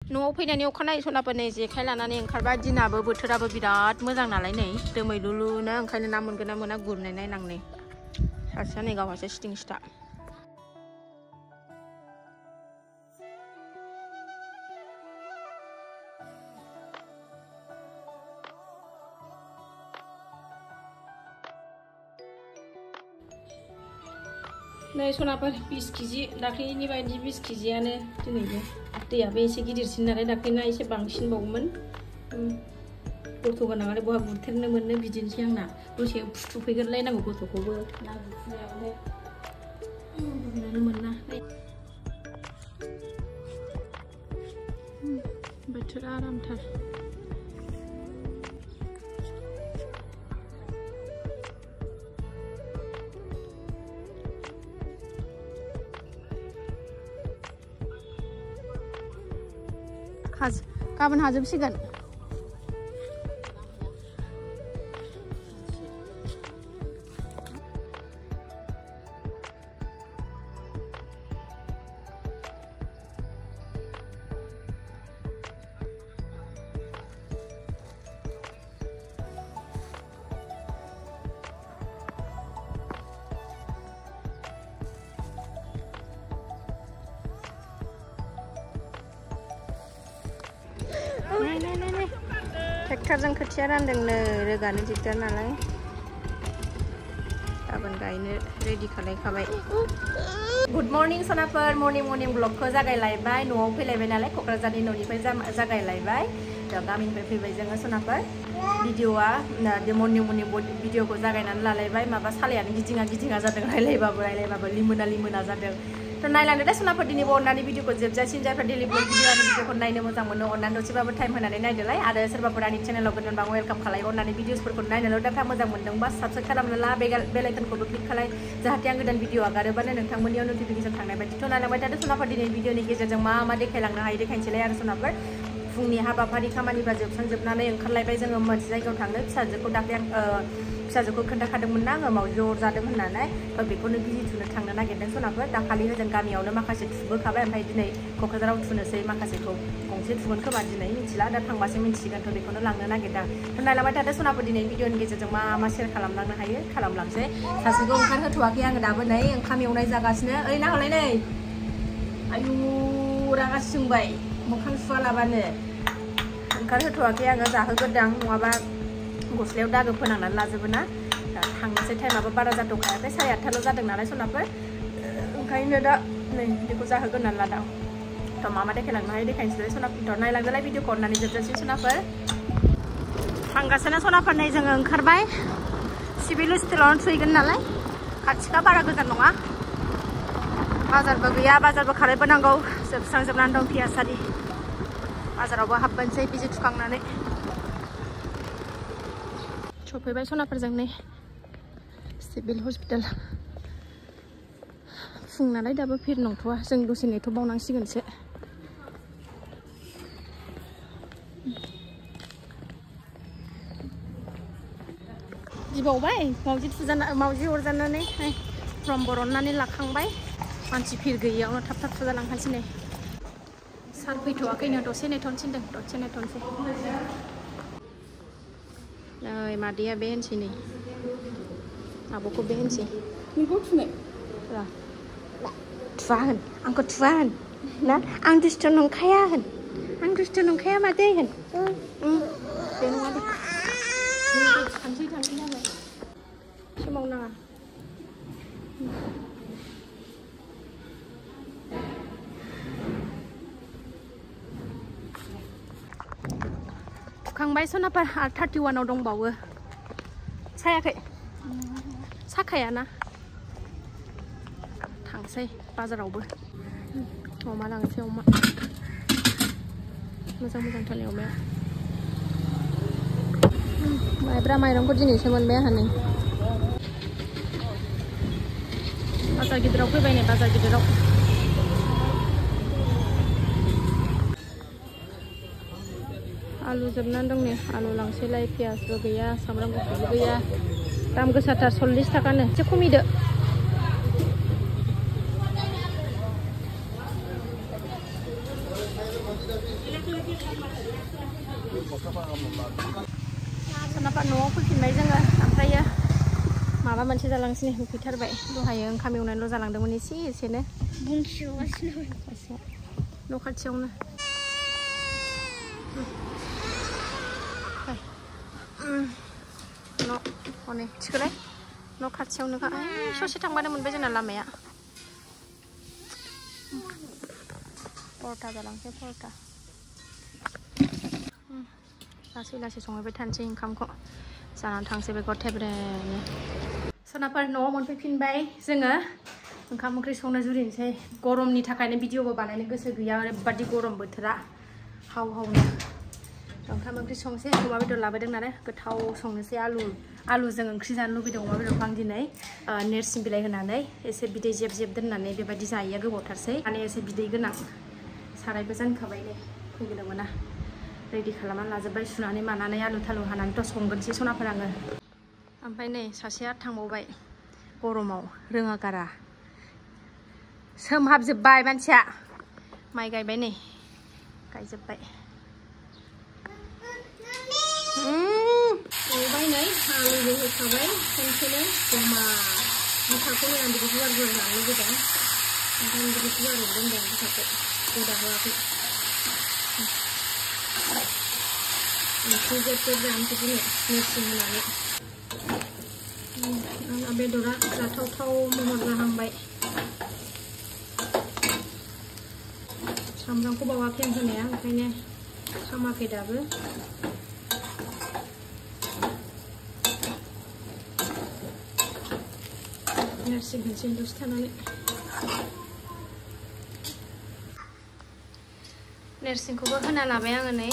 न'आव फैनायनि अखानायै सनाफोर नै जेखाइ लानानै ओंखारबाय दिनाबो बोथोराबो बिराद मोजां नालाय नै दोमैलुलुनो ओंखायनो ना मोनगोन ना मोना गुरनाय नायनांनै सासेया नै गावहासो सिटिं सिथा नै सनाफोर 20 केजि दाख्लैनि बायदि 20 केजियानो दिनैबो दैयाबो एसे गिदिरसिन नालाय दाख्लैना एसे बांसिनबावोमोन गथ' गोनां आरो बहा गुरथेरनो मोननो बिदिनोसै आंना दसे फुथुफैग्रोलायनांगौ गथ'खौबो ना गुरनायावनो गुरनो मोना बोथोरा आरामथार गाबोन हाजोबसिगोन ट्रेक्टरजों खोथिया रानदोंनो रोगानो दिगदार नालाय गाबोन गायनो रेडि खालायखाबाय गुड मर्निं सनाफोर मर्निं ब्लगखौ जागायलायबाय न'आव फैलायबाय नालाय क'क्राझारनि न'निफ्राय जागायलायबाय गामिनिफ्राय फैबाय जोङो सनाफोर भिडिअआ मर्निं भिडिअखौ जागायनानै लालायबाय माबा सालायानो गिदिङा जादों रायलायबाबो लिमोना जादों तो नायलांदो दे सनाफोर दिनैबो अननानै भिडिअखौ जोबजासिम जायफ्रा डेलि ब्लग भिडिअखौ नायनो मोजां मोनो अननानै दसेबाबो टाइम होनानै नायदोलाय आरो सोरबाफोर आंनि चेनेलाव गोदानबा वेलकाम खालाय अननानै भिडिअसफोरखौ नायनोल' दाथा मोजां मोनदोंबा साबस्क्राइब खालामनो ला बेल आइकनखौबो क्लिक खालाय जाहाथे आं गोदान भिडिअ आगारोबानो नोंथांमोननियाव नटिफिकेसन थांनाय बायदिथ' नायलांबाय थादो सनाफोर दिनै भिडिअनि गेजेरजों मा देखायलांनो हायो देखायनोसैलाय आरो सनाफोर फुंनि हाबाफारि खामानिफ्रा जोबस्रांजोबनानै ओंखारलायबाय जोङो मोनसे जायगायाव थांनो फिसाजोखौ दाख्लै आं फिसाजोखौ खोन्थाखादोंमोन ना आङो मावजि अरजादों होननानै बेखौनो बिजि थुनो थांनो नागिरदों सनाफोर दाखालि जों गामियावनो माखासे थुबोखाबाय ओमफ्राय दिनै क'क्राझाराव थुनोसै माखासेखौ गंसे थुगोन खोमा दिनै मिथिला दा थांबासो मिथिसिगोन थ' बेखौनो लांनो नागिरदों थ' नायलांबाय थादो सनाफोर दिनै भिडिअनि गेजेरजों मा शेयार खालामलांनो हायो खालामलांसै सासेखौ ओंखारहोथ'वाखै आङो दाबो नै ओंखाम एवनाय जागासिनो ओरै नाहरलाय नै आयु रागा जोंबाय मोखां सुवालाबानो ओंखारहोथ'वाखै आङो जाहोग्रोदां नङाबा गस्लायाव दागो फोनांनानै लाजोबो ना थांनोसै टाइमाबो बारा जाथ'खायाखै 8:30 जादों नालाय सनाफोर ओंखायनो दा नै बेखौ जाहोग्रोनानै लादों थ' मा देखायलांनो हायो देखायनोसै सनाफोर नायलांदोलाय भिडिअखौ अननानै जोबजासिम सनाफोर थांगासिनो सनाफोर नै जोङो ओंखारबाय सिभिल हस्पिटालावनो थुहैगोन नालाय खाथिखा बारा गोजान नङा बाजारबो गैया बाजारबो खालायबोनांगौ जोबस्रांजोबनानै दं पियासारि बाजारावबो हाबबोनोसै बिजि थुखांनानै सफैबाय सनाफोरजों नै सिभिल हस्पिटाल फुं नालाय दाबो भिर नंथ'वा जों दसे नेथ'बावनांसिगोनसो गिबावबाय मावजि अरजानानै फर्म बरननानै लाखांबाय मानसि भिर गैयियावनो थाब थुजालांखानोसै नै सार फैथ'वाखैनो दसे नेथ'नो थिनदों दसे नेथ'नोसै नै मादैया बे होनसै नै आब'खौ बे होनसै नोंखौ थुनाय थुवा होन आंखौ थुवा होन ना आं दुस्थ' नंखाया होन आं दुस्थ' नंखाया मादै होन बे नङा दे थांसै जाबाय समाव नाङा थुखांबाय सनाफोर आरो 31 दंबावो सायाखै साखायाना थांसै बाजारावबो अमा लांसै अमा मोजांथारनि अमाया माइब्रा माइरंखौ दिनैसो मोनबाय आंहा नै बाजार गिदिराव फैबाय नै बाजार गिदिराव आलु जोबनानै दं नै आलु लांसैलाय पियासबो गैया सामब्राम गुफुरबो गैया दाम गोसाथार 40 थाखानो एसे खमिदो सोनाबा न'आव फैफिनबाय जोङो ओमफ्रायो माबा मोनसे जालांसै उखैथारबाय दहायो ओंखाम एवनानैल' जालांदोंमोन एसेनो न' खाथियावनो हनै थिखोलाय न' खाथियावनोखा ससे थांबानो मोनबाय जोंना लामाया परथा जालांसै परथा लासै लासै संहैबाय थानोसै ओंखामखौ जानानै थांसै बेखौ थेब्रेनो सोनाबफोर न'आव मोनफैफिनबाय जोङो ओंखाम ओंख्रि संनो जुरिनोसै गरमनि थाखायनो भिडिअबो बानायनो गोसो गैया ओरैबादि गरम बोथोरा हावनो ओंखाम ओंख्रि संसै अमा बेदर लाबोदों नालाय गोथाव संनोसै आलुजों ओंख्रि जानो लुबैदों अमा बेदरखौ आं दिनै नेरसिं बिलाइ होनानै एसे बिदै जेब जेब दोननानै बेबायदि जायैया गोबावथारसै माने एसे बिदै गोनां सारायबो जानखाबाय दे फैगोदोंमोन रेडि खालामनानै लाजोब्बाय सुनानै मानानै आलु थालु हानानैथ' संगोनसै सनाफोर आङो ओमफ्राय नै सासेया थांबावबाय गरमाव रोङा गारा सोमहाबजोब्बाय मानसिया माइ गायबाय नै गायजोब्बाय एवबाय नै आलुबो होखाबाय खनसेनो जमा बिखाखौ आं बिदि गुवार गुवार जानो लुबैदों ओंखायनो बिदि गुवार दोनदों बिखाखौ गोदा होआखै ओंख्रि जेब जेब जानोसै दिनै नेरसिं होनानै आंना बेदरा जाथावथाव महर जाहांबाय सामब्रामखौ बावाखै आं होनाया ओंखायनो खामाखै दाबो नेरसिं होनसै दसे थानानै नेरसिंखौबो होना लाबाय आङो नै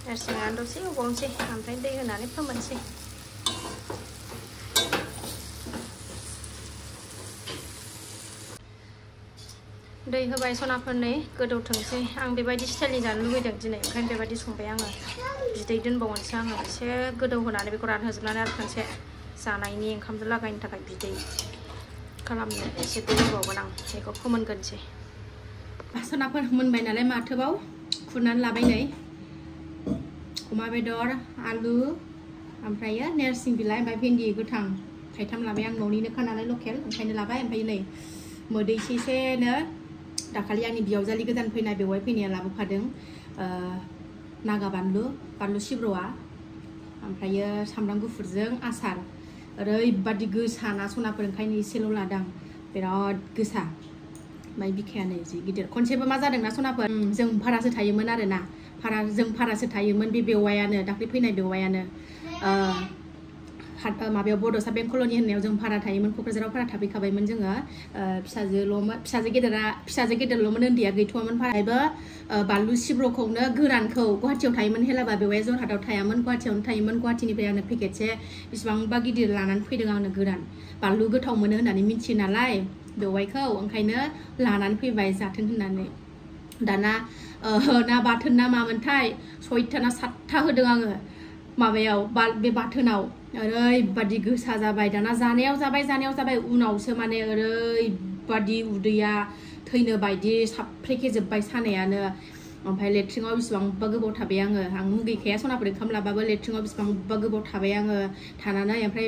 नेरसिंआ दसे एवबावनोसै ओमफ्राय दै होनानै फोमोनसै दै होबाय सनाफोरनै गोदौथोंसै आं बेबायदि स्टाइलनि जानो लुबैदों दिनै ओंखायनो बेबायदि संबाय आङो बिदै दोनबावनोसै आङो एसे गोदौ होनानै बेखौ रानहोजोबनानै आरो खनसे जानायनि ओंखामजों लागायनो थाखाय बिदै खालामनो एसे गोदौबावगोन आं बेखौ फोमोनगोनसै सनाफोर मोनबाय नालाय माथोबाव खुरनानै लाबाय नै अमा बेदर आलु ओमफ्रायो नेरसिं बिलाइ ओमफ्राय भेन्दि गोथां थाइथाम लाबाय आं न'निनोखा नालाय लकेल ओंखायनो लाबाय ओमफ्राय नै मोदैसेनो दाखालि आंनि बियावजालि गोदान फैनाय बेवाय फैनाया लाबोफादों नागा बानलु सिब्र'आ ओमफ्रायो सामब्राम गुफुरजों आसार ओरैबादि गोसा ना सनाफोर ओंखायनो एसेल' लादां बिराद गोसा ओमफ्राय बिखायानो जि गिदिर खनसेबो मा जादोंना सनाफोर जों भारासो थायोमोन आरोना जों भारासो थायोमोन बे बेवायानो दाख्लै फैनाय बेवायानो माबायाव बड'सा बेंक कल'नि होननायाव जों भारा थायोमोन क'क्राझाराव भारा थाफैखाबायमोन जोङो फिसाजो गेदेरल'मोन उन्दैया गैथ'वामोन भारायबो बानलु सिब्र'खौनो गोरानखौ गुवाहाटियाव थायोमोन हेलाबा बेवाया जरहाटाव थायामोन गुवाहाटियावनो थायोमोन गुवाहाटिनिफ्राय आंनो पेकेटसे बेसेबांबा गिदिर लानानै फैदों आंनो गोरान बानलु गोथाव मोनो होननानै मिथियो नालाय बेवायखौ ओंखायनो लानानै फैबाय जाथों होननानै दाना ना बाथोन ना मामोनथाय 6था ना 7था होदों आङो माबायाव बे बाथोनाव ओरैबादि गोसा जाबाय दाना जानायाव जाबाय उनावसो माने ओरैबादि उदैया थैनो बायदि साफ्रेखेजोब्बाय सानायानो ओमफ्राय लेट्रिनाव बेसेबांबा गोबाव थाबाय आं मुगैखाया सनाफोर ओंखाम लाबाबो लेट्रिनाव बेसेबांबा गोबाव थाबाय आङो थानानै ओमफ्राय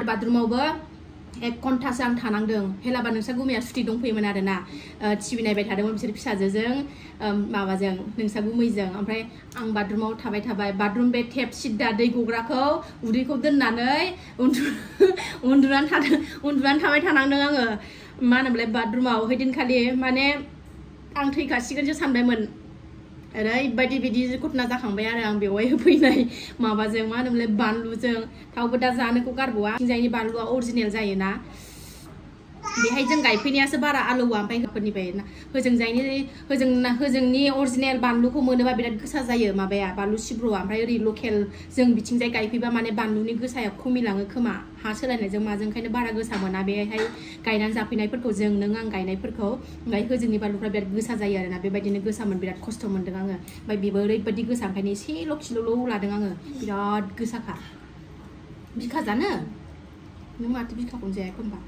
बाथरुमावबो 1 घन्टासो आं थानांदों हेलाबा नोंसा गुमैया सुथि दंफैयोमोन आरोना टिभि नायबाय थादोंमोन बिसोर फिसाजोजों माबाजों नोंसा गुमैजों ओमफ्राय आं बाथरुमाव थाबाय बाथरुम बे टेप सिद्दा दै गग्राखौ उदैखौ दोननानै उन्दुनानै थाबाय थानांदों आङो मा होनोमोनलाय बाथरुमाव हैदिनखालि माने आं थैखासिगोनसो सानबायमोन ओरैबायदि बिदि घटना जाखांबाय आरो आं बेवहाय होफैनाय माबाजों मा होनोमोनलाय बानलुजों थावबो दा जानोखौ गारबावा थिंजायनि बानलुआ अरिजिनेल जायोना बेहाय जों गायफैनायासो बारा आलौवा ओमफ्राय होफोरनिफ्राय होजोंनि अरिजिनेल बानलुखौ मोनोबा बिराद गोसा जायो माबाया बानलु सिब्र'आ ओमफ्राय ओरै लकेल जों बिथिंजाय गायफैबा माने बानलुनि गोसाया खमिलाङो खोमा हा सोलायनायजों माजों ओंखायनो बारा गोसा मोना बेहाय गायनानै जाफैनायफोरखौ जों नों आं गायनायफोरखौ ओमफ्राय होजोंनि बानलुफ्रा बिराद गोसा जायो आरोना बेबायदिनो गोसामोन बिराद खस्थ' मोनदों आङो ओमफ्राय बेबो ओरैबायदि गोसा ओंखायनो एसेल' किल'ल' लादों आङो बिराद गोसाखा बिखा जानो नों माथो बिखाखौनो जाया एखनबा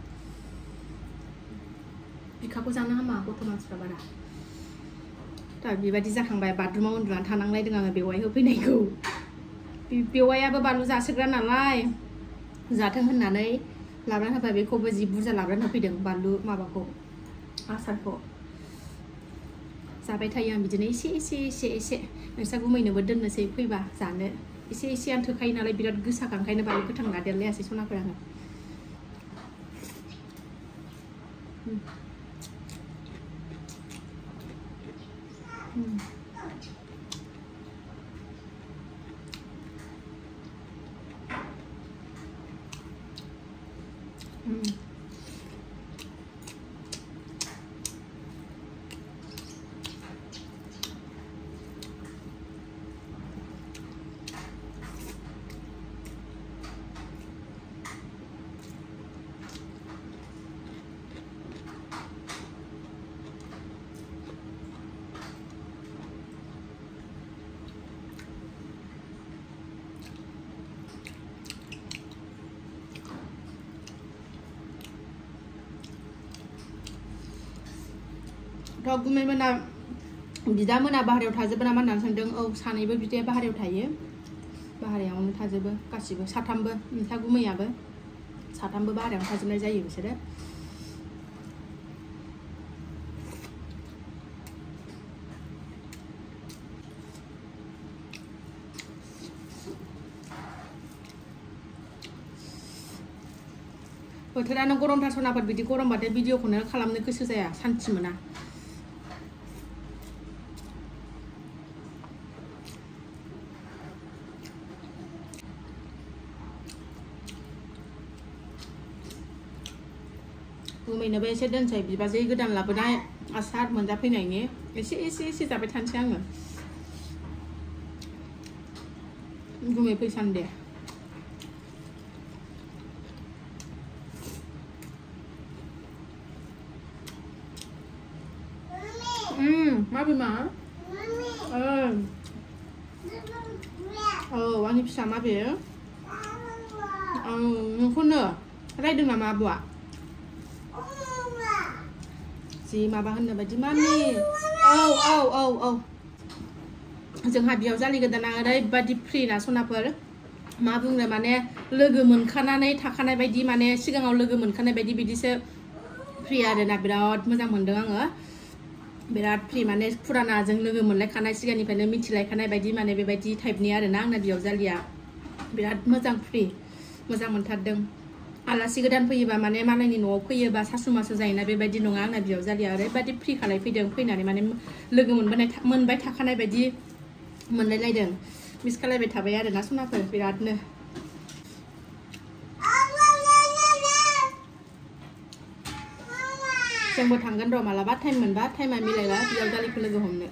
बिखाखौ जानो हामा गथ' मानसिफ्रा बारा दा बेबायदि जाखांबाय बाथरुमाव उन्दुनानै थानांलायदों आङो बेवाइ होफैनायखौ बेवाइयाबो बानलु जासोग्रा नालाय जाथों होननानै लाबोनानै होबाय बेखौबो जि बुरजा लाबोनानै होफैदों बानलु माबाखौ आसारखौ जाबाय थायो आं बिदिनो एसे नोंसा गुमैनोबो दोननोसै फैबा जानो एसे आं थोखायो नालाय बिराद गोसाखा ओंखायनो बानलु गोथां लादेरलायासै सनाफोर आङो थ' गुमैमोना बिदामोना बाहेरायाव थाजोबो नामा होननानै सोंदों औ सानैबो बिदाया बाहेरायाव थायो बाहेरायावनो थाजोबो गासिबो साथामबो नोंसा गुमैयाबो साथामबो बाहेरायावनो थाजोबनाय जायो बिसोरो बोथोरानो गरमथार सनाफोर बिदि गरमबाथाय भिडिअखौनो खालामनो गोसो जाया सान्थि मोना गुमैनोबो एसे दोनसै बिबाजै गोदान लाबोनाय आसार मोनजाफैनायनि एसे जाबाय थानोसै आङो गुमै फैसान दे मा बिमा औ आंनि फिसा मा बे नोंखौनो रायदों नामा आब'आ जि माबा होननो बायदि मामि औ जोंहा बिजावजालि गोदाना ओरैबायदि फ्रि ना सनाफोर मा बुंनो माने लोगो मोनखानानै थाखानाय बायदि माने सिगाङाव लोगो मोनखानाय बायदि बिदिसो फ्रि आरोना बिराद मोजां मोनदों आङो बिराद फ्रि माने फुरानाजों लोगो मोनलायखानाय सिगांनिफ्रायनो मिथिलायखानाय बायदि माने बेबायदि टाइपनि आरोना आंना बिजावजालिया बिराद मोजां फ्रि मोजां मोनथारदों आलासि गोदान फैयोबा माने मालायनि न'आव फैयोबा सासु मासु जायोना बेबायदि नङा आंना बिजावजालिया ओरैबायदि फ्रि खालाय फैदों फैनानै माने लोगो मोनबाय थाखानाय बायदि मोनलायलायदों मिस खालायबाय थाबाय आरोना सनाफोर बिरादनो जोंबो थांगोन र' मालाबा टाइम मोनबा टाइमा मिलायबा बिजावजालिखौ लोगो हमनो